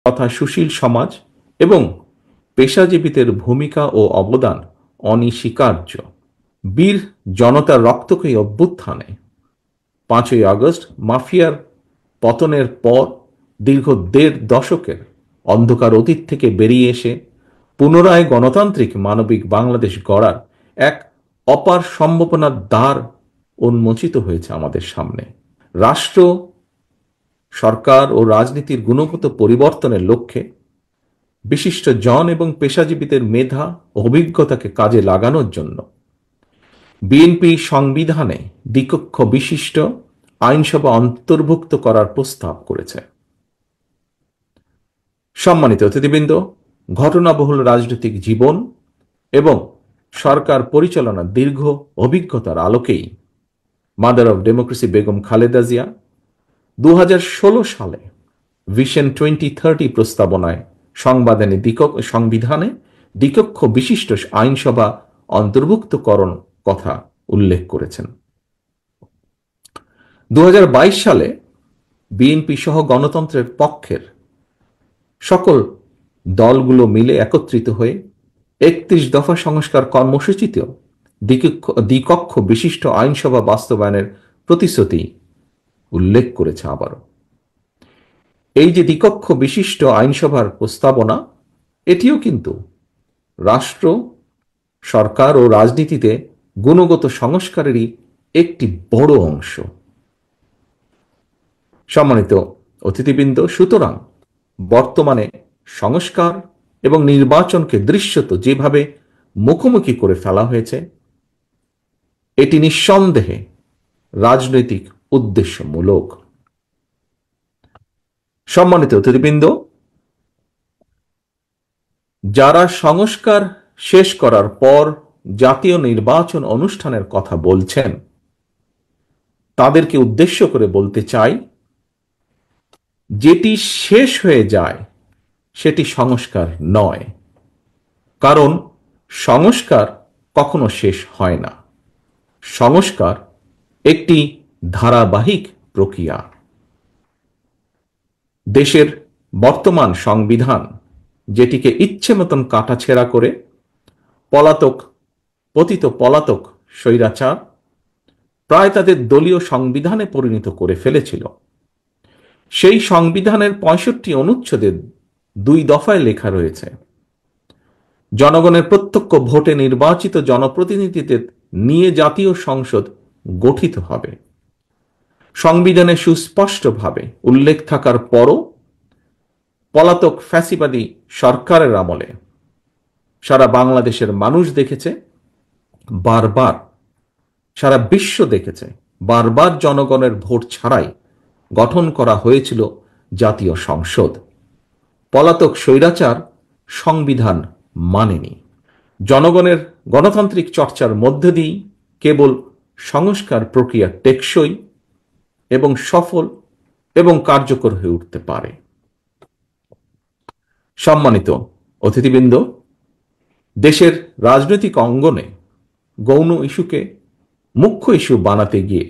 তথা সুশীল সমাজ এবং পেশাজীবীদের ভূমিকা ও অবদান অনস্বীকার্য। বীর জনতার রক্তক্ষয়ী অভ্যুত্থানে 5ই আগস্ট মাফিয়ার পতনের পর দীর্ঘ 1.5 দশকের অন্ধকার অতীত থেকে বেরিয়ে এসে পুনরায় গণতান্ত্রিক মানবিক বাংলাদেশ গড়ার এক অপার সম্ভাবনার দ্বার উন্মোচিত হয়েছে আমাদের সামনে। রাষ্ট্র, সরকার ও রাজনীতির গুণগত পরিবর্তনের লক্ষ্যে বিশিষ্ট জন এবং পেশাজীবীদের মেধা ও অভিজ্ঞতাকে কাজে লাগানোর জন্য বিএনপি সংবিধানে দ্বিকক্ষ বিশিষ্ট আইনসভা অন্তর্ভুক্ত করার প্রস্তাব করেছে। সম্মানিত অতিথিবৃন্দ, ঘটনাবহুল রাজনৈতিক জীবন এবং সরকার পরিচালনার দীর্ঘ অভিজ্ঞতার আলোকেই mother of democracy Begum Khaleda Zia 2016 সালে ভিশন 2030 প্রস্তাবনায় সংবিধানে দ্বিকক্ষ বিশিষ্ট আইনসভা অন্তর্ভুক্তকরণ কথা উল্লেখ করেছেন। 2022 সালে বিএনপি সহ গণতন্ত্রের পক্ষের সকল দলগুলো মিলে একত্রিত হয়ে 31 দফা সংস্কার কর্মসূচিতেও দ্বিকক্ষ বিশিষ্ট আইনসভা বাস্তবায়নের প্রতিশ্রুতি উল্লেখ করেছে। আবারও এই যে দ্বিকক্ষ বিশিষ্ট আইনসভার প্রস্তাবনা, এটিও কিন্তু রাষ্ট্র, সরকার ও রাজনীতিতে গুণগত সংস্কারেরই একটি বড় অংশ। সম্মানিত অতিথিবৃন্দ, সুতরাং বর্তমানে সংস্কার এবং নির্বাচনকে দৃশ্যত যেভাবে মুখোমুখি করে ফেলা হয়েছে, এটি নিঃসন্দেহে রাজনৈতিক উদ্দেশ্যমূলক। সম্মানিত অতিথিবৃন্দ, যারা সংস্কার শেষ করার পর জাতীয় নির্বাচন অনুষ্ঠানের কথা বলছেন, তাদেরকে উদ্দেশ্য করে বলতে চাই, যেটি শেষ হয়ে যায় সেটি সংস্কার নয়, কারণ সংস্কার কখনো শেষ হয় না। সংস্কার একটি ধারাবাহিক প্রক্রিয়া। দেশের বর্তমান সংবিধান, যেটিকে ইচ্ছে মতন কাটাছেঁড়া করে পতিত স্বৈরাচার প্রায় তাদের দলীয় সংবিধানে পরিণত করে ফেলেছিল, সেই সংবিধানের 65 অনুচ্ছেদের 2 দফায় লেখা রয়েছে, জনগণের প্রত্যক্ষ ভোটে নির্বাচিত জনপ্রতিনিধিদের নিয়ে জাতীয় সংসদ গঠিত হবে। সংবিধানে সুস্পষ্টভাবে উল্লেখ থাকার পরও পলাতক ফ্যাসিবাদী সরকারের আমলে সারা বাংলাদেশের মানুষ দেখেছে, বারবার সারা বিশ্ব দেখেছে, বারবার জনগণের ভোট ছাড়াই গঠন করা হয়েছিল জাতীয় সংসদ। পলাতক স্বৈরাচার সংবিধান মানেনি। জনগণের গণতান্ত্রিক চর্চার মধ্য দিয়েই কেবল সংস্কার প্রক্রিয়া টেকসই এবং সফল এবং কার্যকর হয়ে উঠতে পারে। সম্মানিত অতিথিবৃন্দ, দেশের রাজনৈতিক অঙ্গনে গৌণ ইস্যুকে মুখ্য ইস্যু বানাতে গিয়ে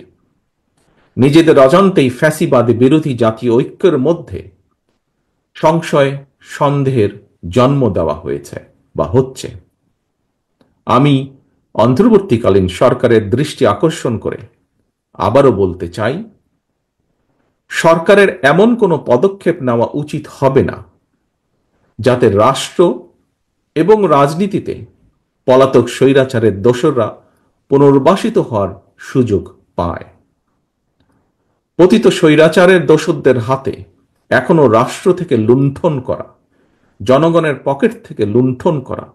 নিজেদের অজান্তেই ফ্যাসিবাদী বিরোধী জাতীয় ঐক্যের মধ্যে সংশয়, সন্দেহের জন্ম দেওয়া হয়েছে বা হচ্ছে। আমি অন্তর্বর্তীকালীন সরকারের দৃষ্টি আকর্ষণ করে আবারও বলতে চাই, সরকারের এমন কোনো পদক্ষেপ নেওয়া উচিত হবে না যাতে রাষ্ট্র এবং রাজনীতিতে পলাতক স্বৈরাচারের দোসররা পুনর্বাসিত হওয়ার সুযোগ পায়। পতিত স্বৈরাচারের দোসরদের হাতে এখনো রাষ্ট্র থেকে লুণ্ঠন করা, জনগণের পকেট থেকে লুণ্ঠন করা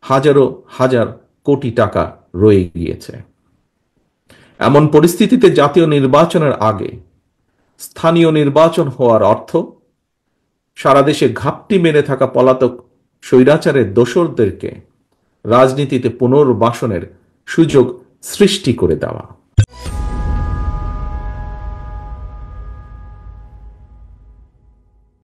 হাজারো হাজার কোটি টাকা রয়ে গিয়েছে। এমন পরিস্থিতিতে জাতীয় নির্বাচনের আগে স্থানীয় নির্বাচন হওয়ার অর্থ সারা দেশে ঘাপটি মেরে থাকা পলাতক স্বৈরাচারের দোসরদেরকে রাজনীতিতে পুনর্বাসনের সুযোগ সৃষ্টি করে দেওয়া।